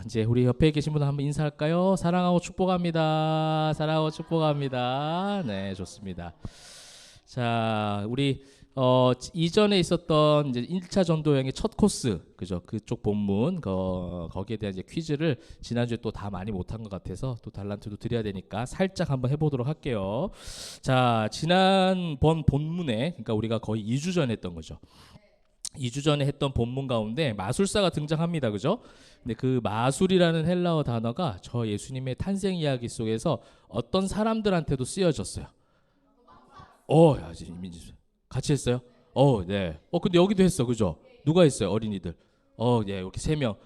이제 우리 옆에 계신 분 한번 인사할까요? 사랑하고 축복합니다. 사랑하고 축복합니다. 네, 좋습니다. 자, 우리 이전에 있었던 이제 1차 전도 여행의 첫 코스, 그죠? 그쪽 본문 거기에 대한 이제 퀴즈를 지난주에 또 다 많이 못한 것 같아서 또 달란트도 드려야 되니까 살짝 한번 해보도록 할게요. 자, 지난번 본문에, 그러니까 우리가 거의 2주 전에 했던 거죠. 2주 전에 했던 본문 가운데 마술사가 등장합니다. 그죠? 근데 그 마술이라는 헬라어 단어가 저 예수님의 탄생 이야기 속에서 어떤 사람들한테도 쓰여졌어요. 야, 이민지 같이 했어요? 네. 근데 여기도 했어. 그죠? 누가 했어요? 어린이들. 네. 이렇게 3명.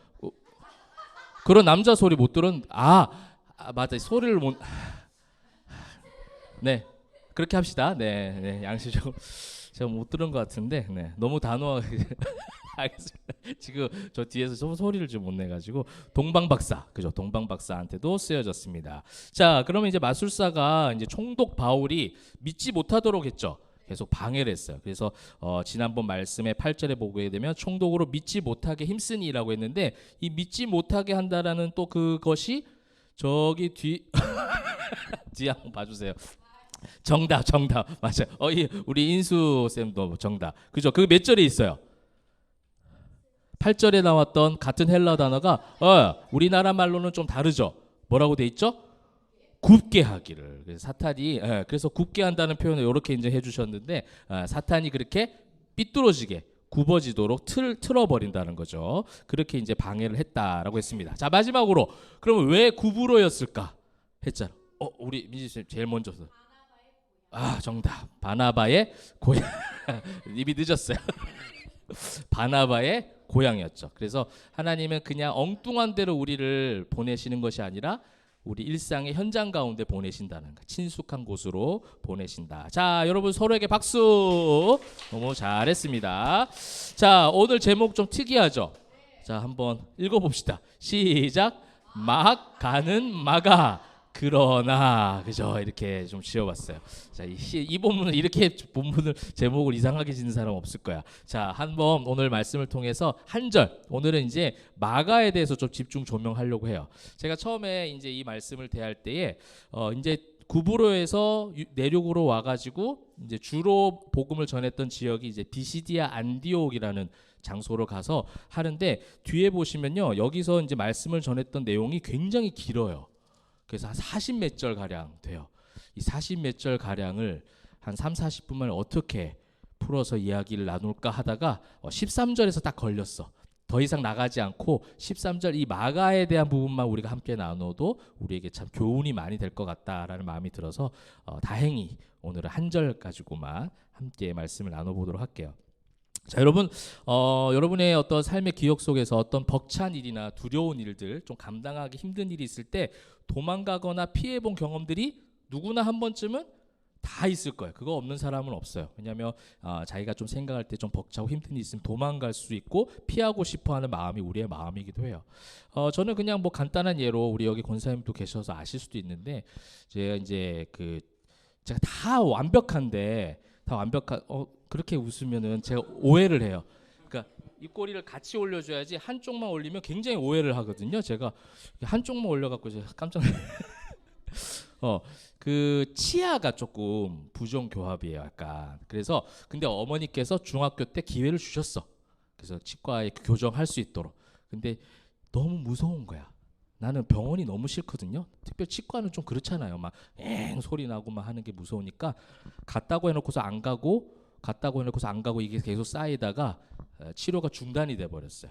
그런 남자 소리 못 들은 맞아. 소리를 못 네. 그렇게 합시다. 네. 네. 양심적으로 제가 못 들은 것 같은데, 네. 너무 단호하게. 알겠습니다. 지금 저 뒤에서 좀 소리를 좀 못 내가지고 동방박사, 그죠? 동방박사한테도 쓰여졌습니다. 자, 그러면 이제 마술사가 이제 총독 바울이 믿지 못하도록 했죠. 계속 방해를 했어요. 그래서 지난번 말씀의 8절에 보게 되면 총독으로 믿지 못하게 힘쓰니라고 했는데, 이 믿지 못하게 한다라는 또 그것이 저기 뒤 한번 봐주세요. 정답 맞아요. 우리 인수 쌤도 정답. 그죠? 그 몇 절에 있어요? 8절에 나왔던 같은 헬라 단어가 우리나라 말로는 좀 다르죠. 뭐라고 돼 있죠? 굽게 하기를. 그래서 사탄이 그래서 굽게 한다는 표현을 이렇게 이제 해주셨는데, 사탄이 그렇게 삐뚤어지게 굽어지도록 틀어버린다는 거죠. 그렇게 이제 방해를 했다라고 했습니다. 자, 마지막으로 그러면 왜 구부로였을까 했잖아. 우리 민지 쌤 제일 먼저. 정답. 바나바의 고향. 입이 늦었어요. 바나바의 고향이었죠. 그래서 하나님은 그냥 엉뚱한 데로 우리를 보내시는 것이 아니라 우리 일상의 현장 가운데 보내신다는 거, 친숙한 곳으로 보내신다. 자, 여러분 서로에게 박수. 너무 잘했습니다. 자, 오늘 제목 좀 특이하죠? 자, 한번 읽어봅시다. 시작. 막 가는 마가 그러나, 그죠? 이렇게 좀 지어봤어요. 자, 이 본문을 이렇게 본문을 제목을 이상하게 짓는 사람 없을 거야. 자, 한번 오늘 말씀을 통해서 한 절, 오늘은 이제 마가에 대해서 좀 집중 조명하려고 해요. 제가 처음에 이제 이 말씀을 대할 때에 이제 구브로에서 내륙으로 와가지고 이제 주로 복음을 전했던 지역이 이제 비시디아 안디옥이라는 장소로 가서 하는데, 뒤에 보시면요, 여기서 이제 말씀을 전했던 내용이 굉장히 길어요. 그래서 한 40 몇 절 가량 돼요. 이 40 몇 절 가량을 한 3, 40분만 어떻게 풀어서 이야기를 나눌까 하다가 13절에서 딱 걸렸어. 더 이상 나가지 않고 13절 이 마가에 대한 부분만 우리가 함께 나눠도 우리에게 참 교훈이 많이 될 것 같다라는 마음이 들어서 다행히 오늘은 한 절 가지고만 함께 말씀을 나눠보도록 할게요. 자, 여러분, 여러분의 어떤 삶의 기억 속에서 어떤 벅찬 일이나 두려운 일들, 좀 감당하기 힘든 일이 있을 때 도망가거나 피해본 경험들이 누구나 한 번쯤은 다 있을 거예요. 그거 없는 사람은 없어요. 왜냐하면 자기가 좀 생각할 때 좀 벅차고 힘든 일이 있으면 도망갈 수 있고 피하고 싶어하는 마음이 우리의 마음이기도 해요. 저는 그냥 뭐 간단한 예로, 우리 여기 권사님도 계셔서 아실 수도 있는데, 제가 이제 제가 다 완벽한데 그렇게 웃으면은 제가 오해를 해요. 그러니까 이 꼬리를 같이 올려줘야지 한쪽만 올리면 굉장히 오해를 하거든요. 제가 한쪽만 올려갖고 제가 깜짝 그 치아가 조금 부정교합이에요, 약간. 그래서 근데 어머니께서 중학교 때 기회를 주셨어. 그래서 치과에 교정할 수 있도록. 근데 너무 무서운 거야. 나는 병원이 너무 싫거든요. 특별히 치과는 좀 그렇잖아요. 막 소리 나고 막 하는 게 무서우니까 갔다고 해놓고서 안 가고 이게 계속 쌓이다가 치료가 중단이 돼 버렸어요.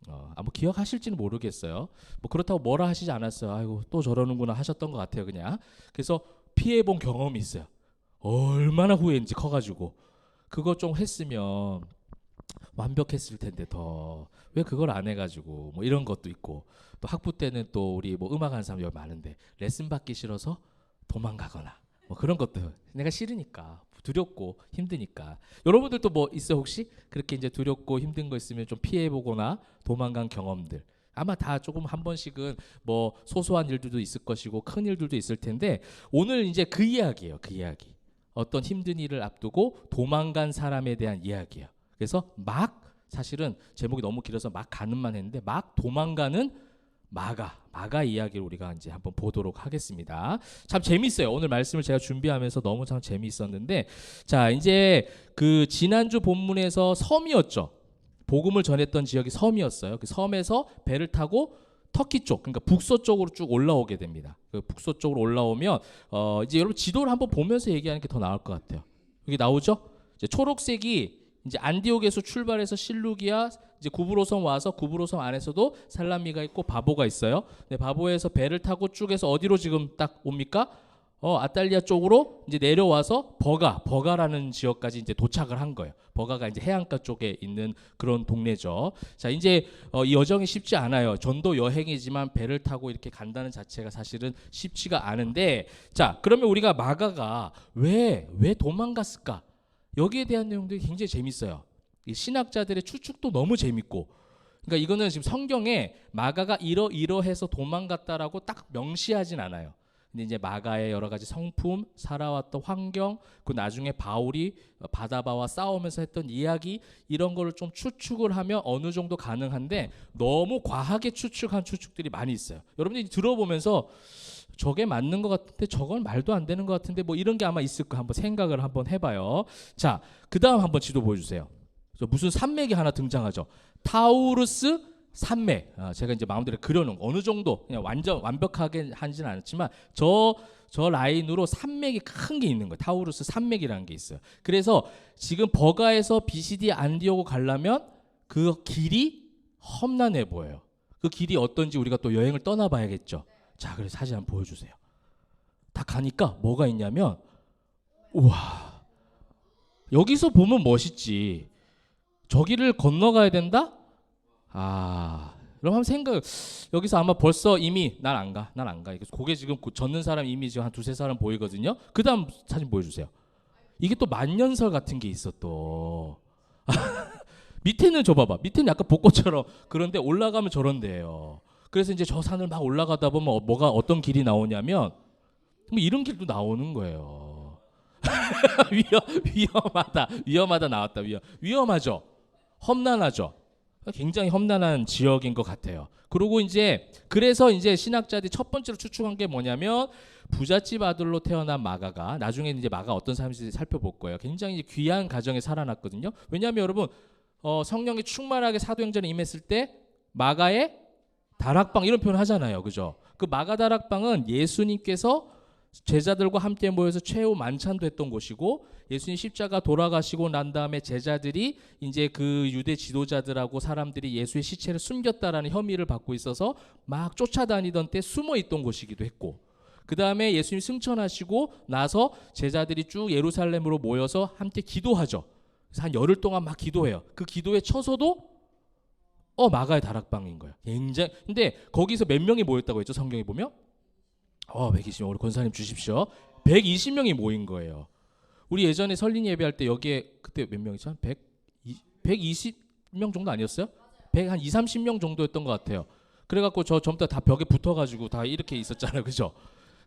뭐 기억하실지는 모르겠어요. 뭐 그렇다고 뭐라 하시지 않았어요. 아이고 또 저러는구나 하셨던 것 같아요, 그냥. 그래서 피해본 경험이 있어요. 얼마나 후회인지 커가지고 그거 좀 했으면 완벽했을 텐데 더 왜 그걸 안 해가지고 뭐 이런 것도 있고, 또 학부 때는 또 우리 뭐 음악하는 사람이 많은데 레슨 받기 싫어서 도망가거나 뭐 그런 것도 내가 싫으니까, 두렵고 힘드니까. 여러분들도 뭐 있어요 혹시? 그렇게 이제 두렵고 힘든 거 있으면 좀 피해보거나 도망간 경험들 아마 다 조금 한 번씩은 뭐 소소한 일들도 있을 것이고 큰 일들도 있을 텐데, 오늘 이제 그 이야기예요. 그 이야기. 어떤 힘든 일을 앞두고 도망간 사람에 대한 이야기예요. 그래서 사실은 제목이 너무 길어서 막 가는만 했는데 막 도망가는 마가 이야기를 우리가 이제 한번 보도록 하겠습니다. 참 재밌어요. 오늘 말씀을 제가 준비하면서 너무 참 재미있었는데, 자 이제 그 지난주 본문에서 섬이었죠. 복음을 전했던 지역이 섬이었어요. 그 섬에서 배를 타고 터키 쪽, 그러니까 북서쪽으로 쭉 올라오게 됩니다. 그 북서쪽으로 올라오면 이제 여러분 지도를 한번 보면서 얘기하는 게 더 나을 것 같아요. 여기 나오죠? 이제 초록색이 이제 안디옥에서 출발해서 실루기아, 이제 구브로섬 와서 구브로섬 안에서도 살라미가 있고 바보가 있어요. 네, 바보에서 배를 타고 쭉 해서 어디로 지금 딱 옵니까? 아탈리아 쪽으로 이제 내려와서 버가라는 지역까지 이제 도착을 한 거예요. 버가가 이제 해안가 쪽에 있는 그런 동네죠. 자, 이제 이 여정이 쉽지 않아요. 전도 여행이지만 배를 타고 이렇게 간다는 자체가 사실은 쉽지가 않은데, 자, 그러면 우리가 마가가 왜 도망갔을까? 여기에 대한 내용들이 굉장히 재밌어요. 이 신학자들의 추측도 너무 재밌고, 그러니까 이거는 지금 성경에 마가가 이러해서 도망갔다라고 딱 명시하진 않아요. 근데 이제 마가의 여러 가지 성품, 살아왔던 환경, 그 나중에 바울이 바다바와 싸우면서 했던 이야기, 이런 거를 좀 추측을 하면 어느 정도 가능한데, 너무 과하게 추측한 추측들이 많이 있어요. 여러분들이 들어보면서 저게 맞는 것 같은데 저건 말도 안 되는 것 같은데 뭐 이런 게 아마 있을 거 한번 생각을 한번 해봐요. 자, 그 다음 한번 지도 보여주세요. 무슨 산맥이 하나 등장하죠. 타우루스 산맥. 제가 이제 마음대로 그려놓은 어느 정도 그냥 완전 완벽하게 하지는 않았지만 저 라인으로 산맥이 큰 게 있는 거예요. 타우루스 산맥이라는 게 있어요. 그래서 지금 버가에서 비시디 안디오고 가려면 그 길이 험난해 보여요. 그 길이 어떤지 우리가 또 여행을 떠나봐야겠죠. 자, 그래서 사진 한번 보여주세요. 다 가니까 뭐가 있냐면, 우와, 여기서 보면 멋있지. 저기를 건너가야 된다? 그럼 한번 여기서 아마 벌써 이미 난 안 가. 고개 지금 젓는 사람 이미 지금 한 두세 사람 보이거든요. 그 다음 사진 보여주세요. 이게 또 만년설 같은 게 있어 또. 밑에는 저 봐봐. 밑에는 약간 벚꽃처럼, 그런데 올라가면 저런 데예요. 그래서 이제 저 산을 막 올라가다 보면 어떤 길이 나오냐면 뭐 이런 길도 나오는 거예요. 위험하다 나왔다. 위험하죠. 험난하죠. 굉장히 험난한 지역인 것 같아요. 그리고 그래서 이제 신학자들이 첫 번째로 추측한 게 뭐냐면, 부잣집 아들로 태어난 마가가, 나중에 이제 마가 어떤 사람인지 살펴볼 거예요. 굉장히 귀한 가정에 살아났거든요. 왜냐하면 여러분 성령이 충만하게 사도행전에 임했을 때 마가의 다락방 이런 표현을 하잖아요. 그죠? 그 마가 다락방은 예수님께서 제자들과 함께 모여서 최후 만찬도 했던 곳이고, 예수님 십자가 돌아가시고 난 다음에 제자들이 이제 그 유대 지도자들하고 사람들이 예수의 시체를 숨겼다라는 혐의를 받고 있어서 막 쫓아다니던 때 숨어 있던 곳이기도 했고, 그 다음에 예수님 승천하시고 나서 제자들이 쭉 예루살렘으로 모여서 함께 기도하죠. 그래서 한 열흘 동안 막 기도해요. 그 기도의 처소도 마가의 다락방인 거예요. 굉장히. 근데 거기서 몇 명이 모였다고 했죠? 성경에 보면 120명. 우리 권사님 주십시오. 120명이 모인 거예요. 우리 예전에 설린 예배할 때 여기에 그때 몇 명이죠? 120명 정도 아니었어요? 100, 30명 정도였던 것 같아요. 그래갖고 저 전부 다 벽에 붙어가지고 다 이렇게 있었잖아요. 그죠?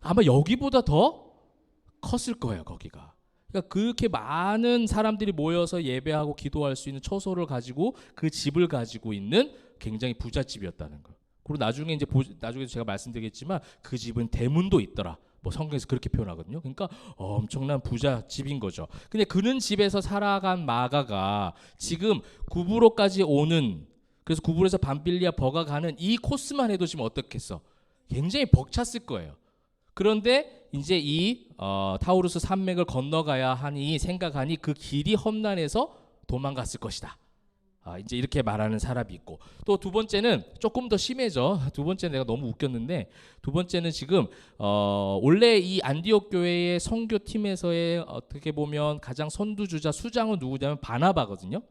아마 여기보다 더 컸을 거예요. 거기가. 그러니까 그렇게 많은 사람들이 모여서 예배하고 기도할 수 있는 처소를 가지고 그 집을 가지고 있는 굉장히 부잣집이었다는 거. 그리고 나중에 제가 말씀드리겠지만 그 집은 대문도 있더라. 뭐 성경에서 그렇게 표현하거든요. 그러니까 엄청난 부잣집인 거죠. 근데 그는 집에서 살아간 마가가 지금 구브로까지 오는, 그래서 구브로에서 밤빌리아 버가 가는 이 코스만 해도 지금 어떻겠어? 굉장히 벅찼을 거예요. 그런데 이제 이 타우루스 산맥을 건너가야 하니 생각하니 그 길이 험난해서 도망갔을 것이다. 이제 이렇게 말하는 사람이 있고, 또 두 번째는 조금 더 심해져. 두 번째는 내가 너무 웃겼는데, 두 번째는 지금 원래 이 안디옥 교회의 선교팀에서의 어떻게 보면 가장 선두주자 수장은 누구냐면 바나바거든요.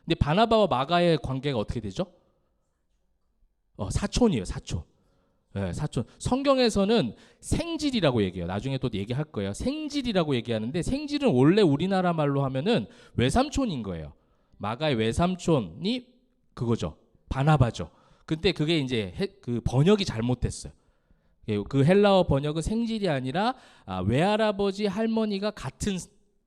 근데 바나바와 마가의 관계가 어떻게 되죠? 사촌이에요. 사촌. 네, 사촌. 성경에서는 생질이라고 얘기해요. 나중에 또 얘기할 거예요. 생질이라고 얘기하는데, 생질은 원래 우리나라 말로 하면은 외삼촌인 거예요. 마가의 외삼촌이 그거죠. 바나바죠. 근데 그게 이제 그 번역이 잘못됐어요. 그 헬라어 번역은 생질이 아니라 외할아버지 할머니가 같은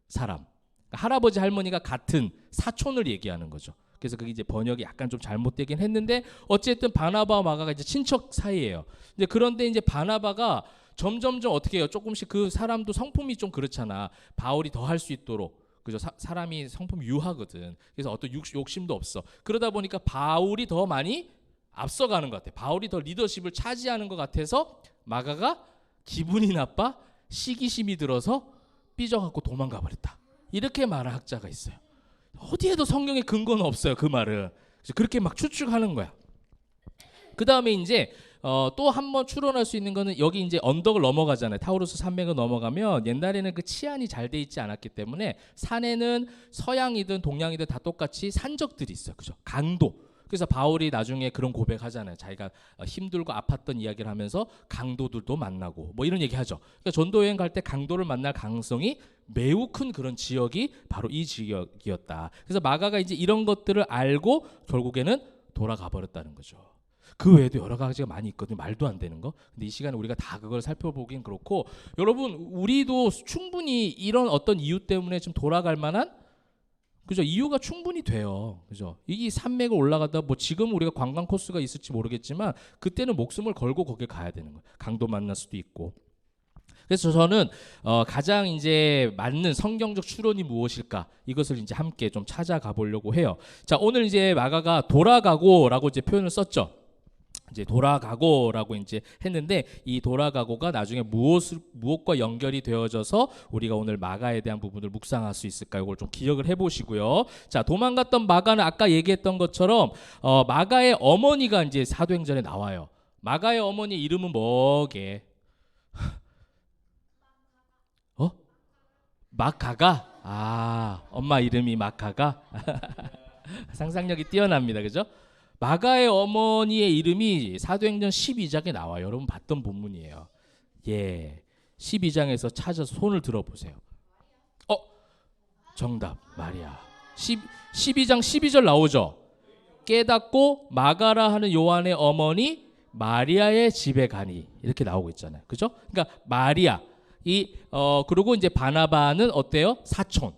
사람, 할아버지 할머니가 같은 사촌을 얘기하는 거죠. 그래서 그게 이제 번역이 약간 좀 잘못되긴 했는데 어쨌든 바나바와 마가가 이제 친척 사이예요. 이제 그런데 이제 바나바가 점점점 어떻게 해요? 조금씩 그 사람도 성품이 좀 그렇잖아. 바울이 더 할 수 있도록. 그죠? 사람이 성품 유하거든. 그래서 어떤 욕심도 없어. 그러다 보니까 바울이 더 많이 앞서가는 것 같아. 바울이 더 리더십을 차지하는 것 같아서 마가가 기분이 나빠 시기심이 들어서 삐져갖고 도망가 버렸다. 이렇게 말하는 학자가 있어요. 어디에도 성경에 근거는 없어요. 그 말은. 그래서 그렇게 막 추측하는 거야. 그 다음에 이제 또 한 번 추론할 수 있는 거는 여기 이제 언덕을 넘어가잖아요. 타우루스 산맥을 넘어가면 옛날에는 그 치안이 잘 돼 있지 않았기 때문에 산에는 서양이든 동양이든 다 똑같이 산적들이 있어요. 그죠? 강도. 그래서 바울이 나중에 그런 고백하잖아요. 자기가 힘들고 아팠던 이야기를 하면서 강도들도 만나고 뭐 이런 얘기하죠. 그러니까 전도 여행 갈 때 강도를 만날 가능성이 매우 큰 그런 지역이 바로 이 지역이었다. 그래서 마가가 이제 이런 것들을 알고 결국에는 돌아가 버렸다는 거죠. 그 외에도 여러 가지가 많이 있거든요. 말도 안 되는 거. 근데 이 시간에 우리가 다 그걸 살펴보긴 그렇고 여러분 우리도 충분히 이런 어떤 이유 때문에 좀 돌아갈 만한 그죠? 이유가 충분히 돼요. 그죠? 이 산맥을 올라가다 뭐 지금 우리가 관광 코스가 있을지 모르겠지만 그때는 목숨을 걸고 거기에 가야 되는 거예요. 강도 만날 수도 있고. 그래서 저는 가장 이제 맞는 성경적 추론이 무엇일까 이것을 이제 함께 좀 찾아가 보려고 해요. 자, 오늘 이제 마가가 돌아가고라고 이제 표현을 썼죠. 이제 돌아가고라고 이제 했는데 이 돌아가고가 나중에 무엇과 연결이 되어져서 우리가 오늘 마가에 대한 부분을 묵상할 수 있을까 이걸 좀 기억을 해보시고요. 자, 도망갔던 마가는 아까 얘기했던 것처럼 마가의 어머니가 이제 사도행전에 나와요. 마가의 어머니 이름은 뭐게? 마가가? 아, 엄마 이름이 마가가? 상상력이 뛰어납니다. 그죠? 마가의 어머니의 이름이 사도행전 12장에 나와요. 여러분 봤던 본문이에요. 예, 12장에서 찾아서 손을 들어보세요. 정답 마리아. 12장 12절 나오죠. 깨닫고 마가라 하는 요한의 어머니 마리아의 집에 가니 이렇게 나오고 있잖아요. 그죠? 그러니까 마리아 그리고 이제 바나바는 어때요? 사촌.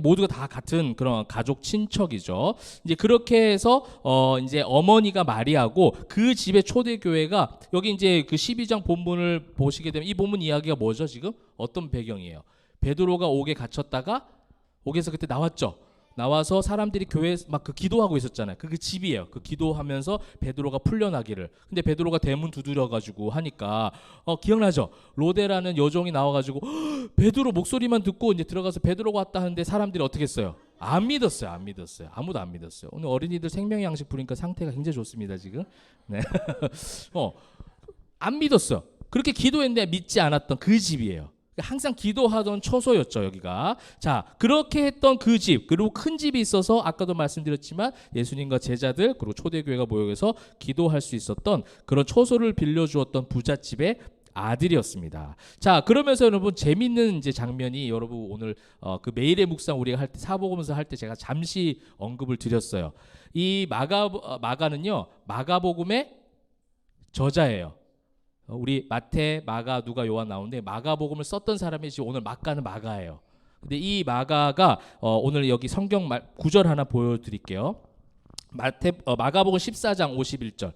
모두가 다 같은 그런 가족 친척이죠. 이제 그렇게 해서 이제 어머니가 마리아고 그 집의 초대 교회가 여기 이제 그 12장 본문을 보시게 되면 이 본문 이야기가 뭐죠? 지금 어떤 배경이에요? 베드로가 옥에 갇혔다가 옥에서 그때 나왔죠. 나와서 사람들이 교회에 막 그 기도하고 있었잖아요. 그 집이에요. 그 기도하면서 베드로가 풀려나기를. 근데 베드로가 대문 두드려가지고 하니까 기억나죠? 로데라는 여종이 나와가지고 베드로 목소리만 듣고 이제 들어가서 베드로가 왔다 하는데 사람들이 어떻게 했어요? 안 믿었어요. 안 믿었어요. 아무도 안 믿었어요. 오늘 어린이들 생명의 양식 부르니까 상태가 굉장히 좋습니다 지금. 네. 안 믿었어요. 그렇게 기도했는데 믿지 않았던 그 집이에요. 항상 기도하던 처소였죠 여기가. 자, 그렇게 했던 그 집, 그리고 큰 집이 있어서 아까도 말씀드렸지만 예수님과 제자들 그리고 초대교회가 모여서 기도할 수 있었던 그런 처소를 빌려주었던 부잣집의 아들이었습니다. 자, 그러면서 여러분 재밌는 이제 장면이 여러분 오늘 그 매일의 묵상 우리가 할 때 사복음서 할 때 제가 잠시 언급을 드렸어요. 이 마가는요 마가복음의 저자예요. 우리 마태, 마가, 누가, 요한 나오는데 마가복음을 썼던 사람이 지금 오늘 마가는 마가예요. 근데 이 마가가 오늘 여기 성경 구절 하나 보여드릴게요. 마가복음 14장 51절.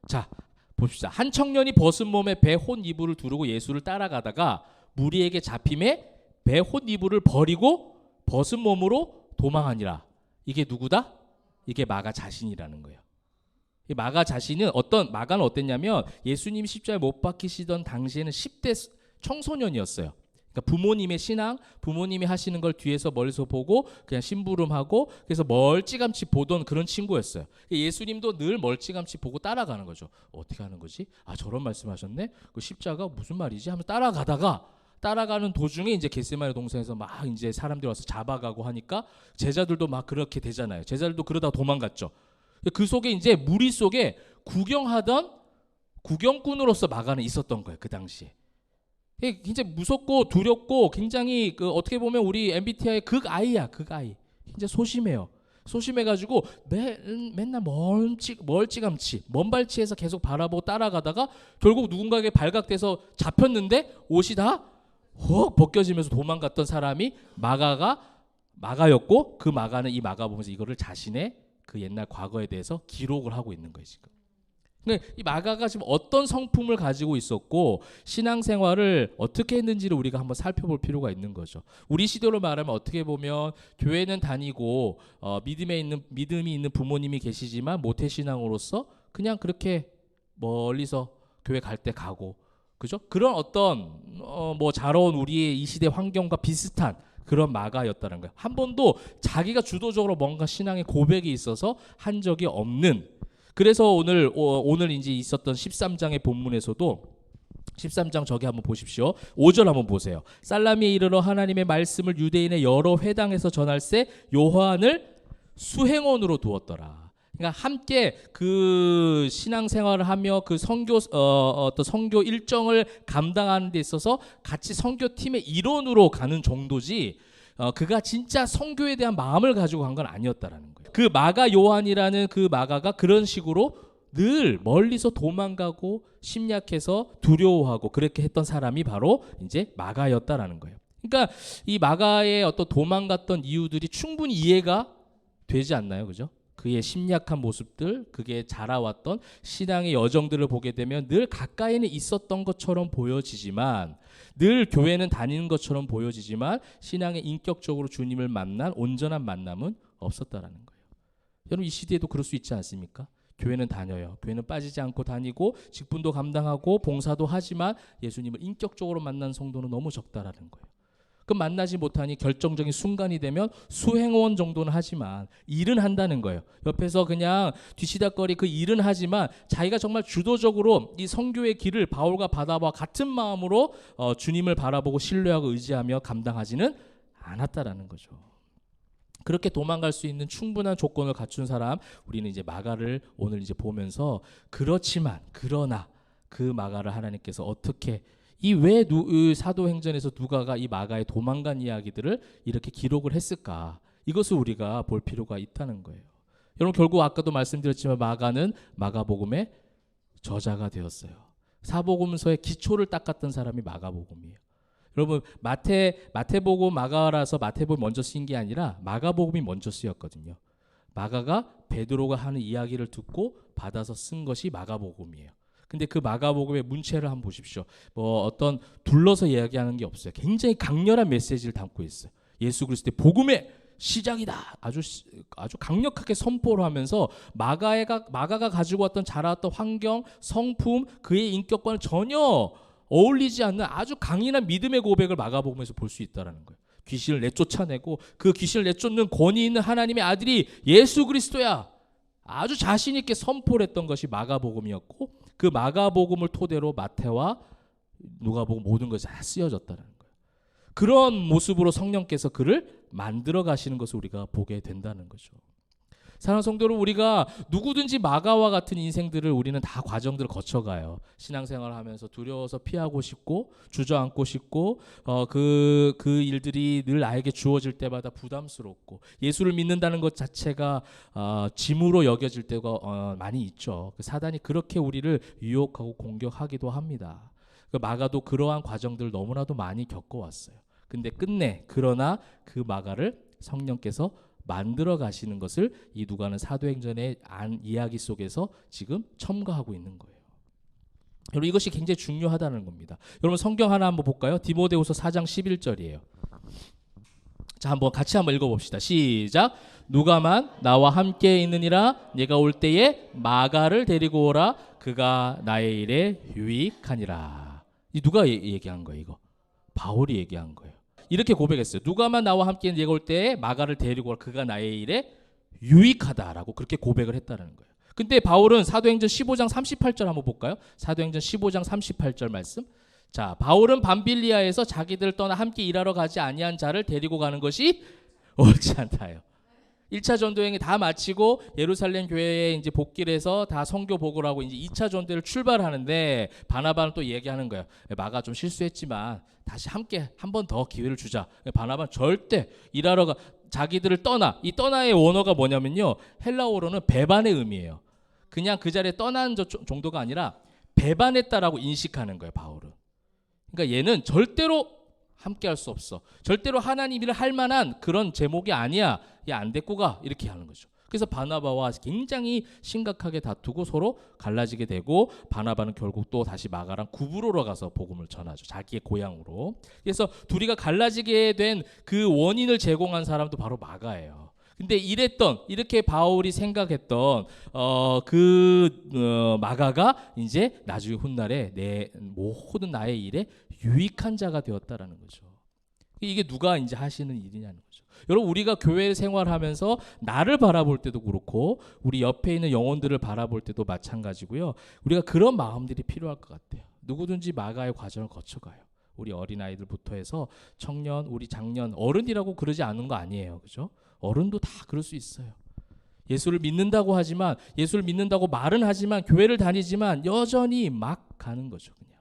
자 봅시다. 한 청년이 벗은 몸에 배 혼 이불을 두르고 예수를 따라가다가 무리에게 잡힘에 배 혼 이불을 버리고 벗은 몸으로 도망하니라. 이게 누구다? 이게 마가 자신이라는 거예요. 이 마가 자신은 마가는 어땠냐면 예수님이 십자가에 못 박히시던 당시에는 10대 청소년이었어요. 그러니까 부모님의 신앙, 부모님이 하시는 걸 뒤에서 멀리서 보고 그냥 심부름하고 그래서 멀찌감치 보던 그런 친구였어요. 예수님도 늘 멀찌감치 보고 따라가는 거죠. 어떻게 하는 거지? 아, 저런 말씀하셨네? 그 십자가 무슨 말이지? 하면서 따라가는 도중에 이제 겟세마네 동산에서 막 이제 사람들이 와서 잡아가고 하니까 제자들도 막 그렇게 되잖아요. 제자들도 그러다가 도망갔죠. 그 속에 이제 무리 속에 구경하던 구경꾼으로서 마가는 있었던 거예요. 그 당시에. 굉장히 무섭고 두렵고 굉장히 어떻게 보면 우리 MBTI의 극아이야. 극아이. 굉장히 소심해요. 소심해가지고 맨날 멀찌감치 먼발치에서 계속 바라보고 따라가다가 결국 누군가에게 발각돼서 잡혔는데 옷이 다 벗겨지면서 도망갔던 사람이 마가였고 그 마가는 이 마가복음에서 이거를 자신의 그 옛날 과거에 대해서 기록을 하고 있는 거예요 지금. 그러니까 이 마가가 지금 어떤 성품을 가지고 있었고 신앙생활을 어떻게 했는지를 우리가 한번 살펴볼 필요가 있는 거죠. 우리 시대로 말하면 어떻게 보면 교회는 다니고 믿음이 있는 부모님이 계시지만 모태신앙으로서 그냥 그렇게 멀리서 교회 갈 때 가고, 그죠? 그런 어떤 뭐 자라온 우리의 이 시대 환경과 비슷한 그런 마가였다는 거예요. 한 번도 자기가 주도적으로 뭔가 신앙의 고백이 있어서 한 적이 없는. 그래서 오늘 이제 있었던 13장의 본문에서도 13장 저기 한번 보십시오. 5절 한번 보세요. 살라미에 이르러 하나님의 말씀을 유대인의 여러 회당에서 전할세 요한을 수행원으로 두었더라. 그러니까 함께 그 신앙생활을 하며 그 어떤 선교 일정을 감당하는 데 있어서 같이 선교팀의 일원으로 가는 정도지 그가 진짜 선교에 대한 마음을 가지고 간 건 아니었다라는 거예요. 그 마가 요한이라는 그 마가가 그런 식으로 늘 멀리서 도망가고 심약해서 두려워하고 그렇게 했던 사람이 바로 이제 마가였다라는 거예요. 그러니까 이 마가의 어떤 도망갔던 이유들이 충분히 이해가 되지 않나요? 그죠? 그의 심약한 모습들, 그게 자라왔던 신앙의 여정들을 보게 되면 늘 가까이는 있었던 것처럼 보여지지만, 늘 교회는 다니는 것처럼 보여지지만 신앙의 인격적으로 주님을 만난 온전한 만남은 없었다라는 거예요. 여러분 이 시대에도 그럴 수 있지 않습니까? 교회는 다녀요. 교회는 빠지지 않고 다니고 직분도 감당하고 봉사도 하지만 예수님을 인격적으로 만난 성도는 너무 적다라는 거예요. 그 만나지 못하니 결정적인 순간이 되면 수행원 정도는 하지만 일은 한다는 거예요. 옆에서 그냥 뒤치다거리 그 일은 하지만 자기가 정말 주도적으로 이 선교의 길을 바울과 바나바와 같은 마음으로 주님을 바라보고 신뢰하고 의지하며 감당하지는 않았다라는 거죠. 그렇게 도망갈 수 있는 충분한 조건을 갖춘 사람, 우리는 이제 마가를 오늘 이제 보면서 그렇지만 그러나 그 마가를 하나님께서 어떻게 왜 사도행전에서 누가가 이 마가의 도망간 이야기들을 이렇게 기록을 했을까? 이것을 우리가 볼 필요가 있다는 거예요. 여러분 결국 아까도 말씀드렸지만 마가는 마가복음의 저자가 되었어요. 사복음서의 기초를 닦았던 사람이 마가복음이에요. 여러분 마태복음 마가라서 마태복음 먼저 쓰인 게 아니라 마가복음이 먼저 쓰였거든요. 마가가 베드로가 하는 이야기를 듣고 받아서 쓴 것이 마가복음이에요. 근데 그 마가복음의 문체를 한번 보십시오. 뭐 어떤 둘러서 이야기하는 게 없어요. 굉장히 강렬한 메시지를 담고 있어요. 예수 그리스도의 복음의 시작이다. 아주 강력하게 선포를 하면서 마가가 가지고 왔던 자라왔던 환경, 성품, 그의 인격과는 전혀 어울리지 않는 아주 강인한 믿음의 고백을 마가복음에서 볼 수 있다는 거예요. 귀신을 내쫓아내고 그 귀신을 내쫓는 권위 있는 하나님의 아들이 예수 그리스도야. 아주 자신 있게 선포를 했던 것이 마가복음이었고 그 마가복음을 토대로 마태와 누가복음 모든 것이 다 쓰여졌다는 거예요. 그런 모습으로 성령께서 그를 만들어 가시는 것을 우리가 보게 된다는 거죠. 사랑하는 성도 여러분, 우리가 누구든지 마가와 같은 인생들을 우리는 다 과정들을 거쳐가요. 신앙생활을 하면서 두려워서 피하고 싶고 주저앉고 싶고 그 일들이 늘 나에게 주어질 때마다 부담스럽고 예수를 믿는다는 것 자체가 짐으로 여겨질 때가 많이 있죠. 사단이 그렇게 우리를 유혹하고 공격하기도 합니다. 마가도 그러한 과정들을 너무나도 많이 겪어왔어요. 근데 끝내 그러나 그 마가를 성령께서 만들어 가시는 것을 이 누가는 사도행전의 이야기 속에서 지금 첨가하고 있는 거예요. 여러분 이것이 굉장히 중요하다는 겁니다. 여러분 성경 하나 한번 볼까요? 디모데후서 4장 11절이에요. 자, 한번 같이 한번 읽어봅시다. 시작. 누가만 나와 함께 있느니라. 내가 올 때에 마가를 데리고 오라. 그가 나의 일에 유익하니라. 이 누가 얘기한 거예요? 이거 바울이 얘기한 거예요. 이렇게 고백했어요. 누가만 나와 함께 내가 올 때에 마가를 데리고 오라. 그가 나의 일에 유익하다라고 그렇게 고백을 했다는 거예요. 근데 바울은 사도행전 15장 38절 한번 볼까요? 사도행전 15장 38절 말씀. 자, 바울은 밤빌리아에서 자기들 떠나 함께 일하러 가지 아니한 자를 데리고 가는 것이 옳지 않다요. 1차 전도행이 다 마치고 예루살렘 교회에 이제 복귀를 해서 다 선교 보고를 하고 이제 2차 전도를 출발하는데 바나바는 또 얘기하는 거예요. 마가 좀 실수했지만 다시 함께 한 번 더 기회를 주자. 바나바는 절대 일하러 자기들을 떠나. 이 떠나의 원어가 뭐냐면요. 헬라어로는 배반의 의미예요. 그냥 그 자리에 떠난 정도가 아니라 배반했다라고 인식하는 거예요, 바울은. 그러니까 얘는 절대로 함께 할 수 없어. 절대로 하나님 일을 할 만한 그런 제목이 아니야. 야, 안 데리고 가. 이렇게 하는 거죠. 그래서 바나바와 굉장히 심각하게 다투고 서로 갈라지게 되고, 바나바는 결국 또 다시 마가랑 구브로로 가서 복음을 전하죠. 자기의 고향으로. 그래서 둘이가 갈라지게 된 그 원인을 제공한 사람도 바로 마가예요. 근데 이렇게 바울이 생각했던 마가가 이제 나중에 훗날에 내 모든 나의 일에 유익한 자가 되었다라는 거죠. 이게 누가 이제 하시는 일이냐는 거죠. 여러분, 우리가 교회 생활하면서 나를 바라볼 때도 그렇고 우리 옆에 있는 영혼들을 바라볼 때도 마찬가지고요. 우리가 그런 마음들이 필요할 것 같아요. 누구든지 마가의 과정을 거쳐가요. 우리 어린아이들부터 해서 청년, 우리 장년, 어른이라고 그러지 않은 거 아니에요. 그죠? 어른도 다 그럴 수 있어요. 예수를 믿는다고 하지만, 예수를 믿는다고 말은 하지만, 교회를 다니지만 여전히 막 가는 거죠. 그냥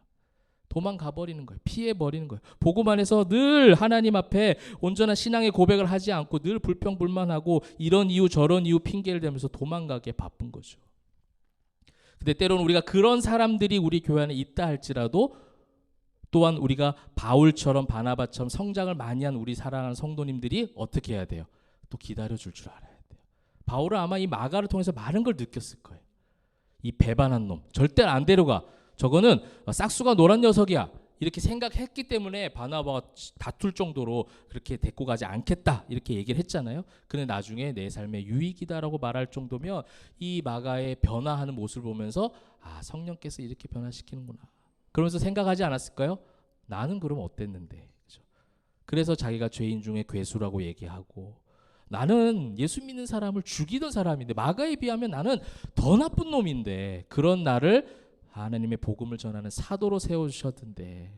도망가 버리는 거예요. 피해 버리는 거예요. 복음 안에서 늘 하나님 앞에 온전한 신앙의 고백을 하지 않고 늘 불평불만하고 이런 이유 저런 이유 핑계를 대면서 도망가게 바쁜 거죠. 근데 때로는 우리가 그런 사람들이 우리 교회 안에 있다 할지라도, 또한 우리가 바울처럼 바나바처럼 성장을 많이 한 우리 사랑하는 성도님들이 어떻게 해야 돼요? 또 기다려줄 줄 알아야 돼요. 바울은 아마 이 마가를 통해서 많은 걸 느꼈을 거예요. 이 배반한 놈 절대 안 데려가. 저거는 싹수가 노란 녀석이야. 이렇게 생각했기 때문에 바나바와 다툴 정도로 그렇게 데리고 가지 않겠다 이렇게 얘기를 했잖아요. 근데 나중에 내 삶의 유익이다라고 말할 정도면 이 마가의 변화하는 모습을 보면서 성령께서 이렇게 변화시키는구나. 그러면서 생각하지 않았을까요? 나는 그럼 어땠는데. 그죠? 그래서 자기가 죄인 중에 괴수라고 얘기하고, 나는 예수 믿는 사람을 죽이던 사람인데, 마가에 비하면 나는 더 나쁜 놈인데, 그런 나를 하나님의 복음을 전하는 사도로 세워주셨던데,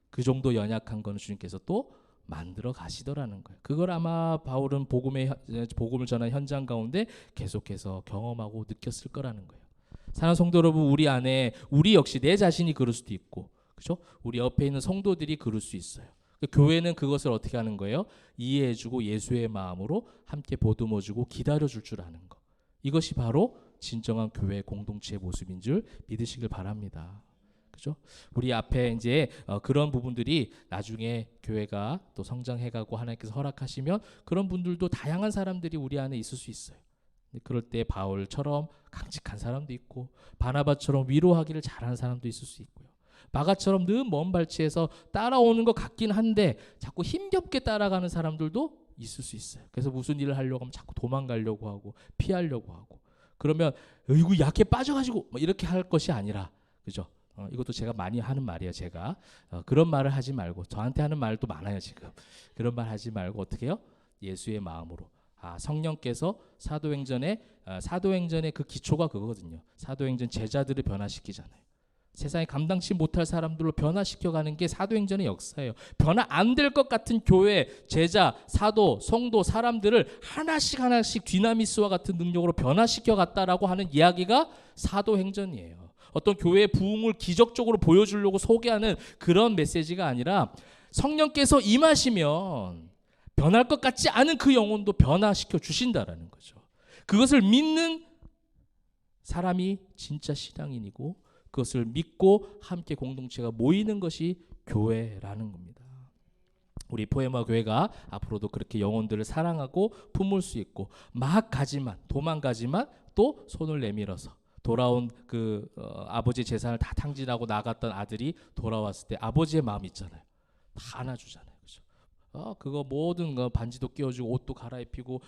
그 정도 연약한 거는 주님께서 또 만들어 가시더라는 거예요. 그걸 아마 바울은 복음을 전하는 현장 가운데 계속해서 경험하고 느꼈을 거라는 거예요. 사랑하는 성도 여러분, 우리 안에 우리 역시 내 자신이 그럴 수도 있고, 그렇죠? 우리 옆에 있는 성도들이 그럴 수 있어요. 교회는 그것을 어떻게 하는 거예요? 이해해주고 예수의 마음으로 함께 보듬어주고 기다려줄 줄 아는 거. 이것이 바로 진정한 교회 공동체의 모습인 줄 믿으시길 바랍니다. 그죠? 우리 앞에 이제 그런 부분들이 나중에 교회가 또 성장해가고 하나님께서 허락하시면 그런 분들도 다양한 사람들이 우리 안에 있을 수 있어요. 그럴 때 바울처럼 강직한 사람도 있고, 바나바처럼 위로하기를 잘하는 사람도 있을 수 있고요. 마가처럼 늘 먼 발치에서 따라오는 것 같긴 한데 자꾸 힘겹게 따라가는 사람들도 있을 수 있어요. 그래서 무슨 일을 하려고 하면 자꾸 도망가려고 하고 피하려고 하고, 그러면 이거 약해 빠져가지고 뭐 이렇게 할 것이 아니라, 그죠? 이것도 제가 많이 하는 말이에요. 제가 그런 말을 하지 말고, 저한테 하는 말도 많아요 지금. 그런 말 하지 말고 어떻게 해요? 예수의 마음으로. 성령께서 사도행전의 그 기초가 그거거든요. 사도행전 제자들을 변화시키잖아요. 세상에 감당치 못할 사람들로 변화시켜가는 게 사도행전의 역사예요. 변화 안 될 것 같은 교회, 제자, 사도, 성도, 사람들을 하나씩 디나미스와 같은 능력으로 변화시켜갔다라고 하는 이야기가 사도행전이에요. 어떤 교회의 부흥을 기적적으로 보여주려고 소개하는 그런 메시지가 아니라, 성령께서 임하시면 변할 것 같지 않은 그 영혼도 변화시켜 주신다라는 거죠. 그것을 믿는 사람이 진짜 신앙인이고, 그것을 믿고 함께 공동체가 모이는 것이 교회라는 겁니다. 우리 포에마 교회가 앞으로도 그렇게 영혼들을 사랑하고 품을 수 있고, 막 가지만, 도망가지만 또 손을 내밀어서 돌아온 아버지 재산을 다 탕진하고 나갔던 아들이 돌아왔을 때 아버지의 마음 있잖아요. 다 안아주잖아요. 그죠? 그거 모든 거 반지도 끼워주고 옷도 갈아입히고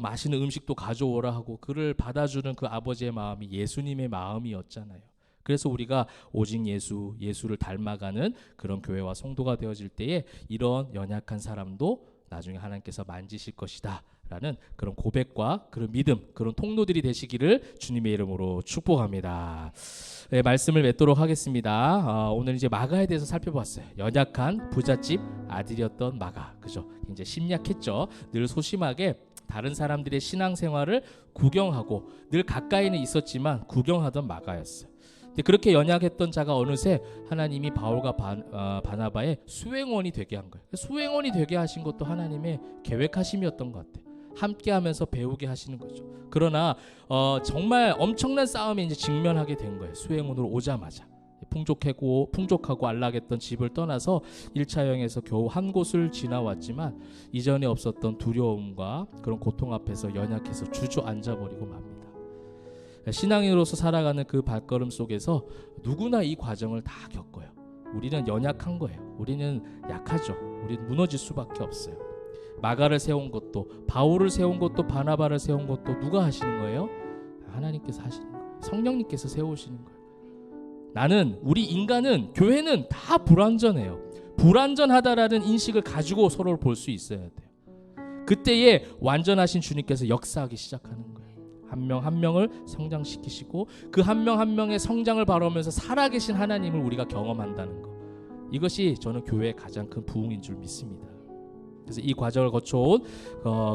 맛있는 음식도 가져오라 하고 그를 받아주는 그 아버지의 마음이 예수님의 마음이었잖아요. 그래서 우리가 오직 예수를 닮아가는 그런 교회와 성도가 되어질 때에 이런 연약한 사람도 나중에 하나님께서 만지실 것이다 라는 그런 고백과 그런 믿음, 그런 통로들이 되시기를 주님의 이름으로 축복합니다. 네, 말씀을 맺도록 하겠습니다. 오늘 이제 마가에 대해서 살펴봤어요. 연약한 부잣집 아들이었던 마가, 그죠? 이제 심약했죠. 늘 소심하게 다른 사람들의 신앙생활을 구경하고 늘 가까이는 있었지만 구경하던 마가였어요. 그렇게 연약했던 자가 어느새 하나님이 바울과 바나바의 수행원이 되게 한 거예요. 수행원이 되게 하신 것도 하나님의 계획하심이었던 것 같아요. 함께하면서 배우게 하시는 거죠. 그러나 정말 엄청난 싸움에 이제 직면하게 된 거예요. 수행원으로 오자마자 풍족하고 안락했던 집을 떠나서 1차 여행에서 겨우 한 곳을 지나왔지만 이전에 없었던 두려움과 그런 고통 앞에서 연약해서 주저앉아버리고 맙니다. 신앙인으로서 살아가는 그 발걸음 속에서 누구나 이 과정을 다 겪어요. 우리는 연약한 거예요. 우리는 약하죠. 우리는 무너질 수밖에 없어요. 마가를 세운 것도, 바울을 세운 것도, 바나바를 세운 것도 누가 하시는 거예요? 하나님께서 하시는 거예요. 성령님께서 세우시는 거예요. 우리 인간은, 교회는 다 불완전해요. 불완전하다라는 인식을 가지고 서로를 볼 수 있어야 돼요. 그때에 완전하신 주님께서 역사하기 시작하는 거예요. 한 명 한 명을 성장시키시고 그 한 명 한 명의 성장을 바라보면서 살아계신 하나님을 우리가 경험한다는 거. 이것이 저는 교회의 가장 큰 부흥인 줄 믿습니다. 그래서 이 과정을 거쳐온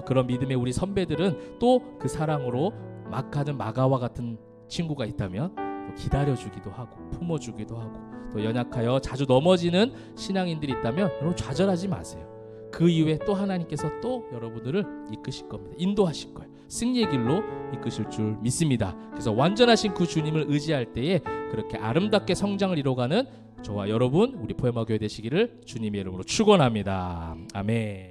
그런 믿음의 우리 선배들은 또 그 사랑으로 막 가는 마가와 같은 친구가 있다면 기다려주기도 하고 품어주기도 하고, 또 연약하여 자주 넘어지는 신앙인들이 있다면 여러분 좌절하지 마세요. 그 이후에 또 하나님께서 또 여러분들을 이끄실 겁니다. 인도하실 거예요. 승리의 길로 이끄실 줄 믿습니다. 그래서 완전하신 그 주님을 의지할 때에 그렇게 아름답게 성장을 이뤄가는 저와 여러분, 우리 포에마 교회 되시기를 주님의 이름으로 축원합니다. 아멘.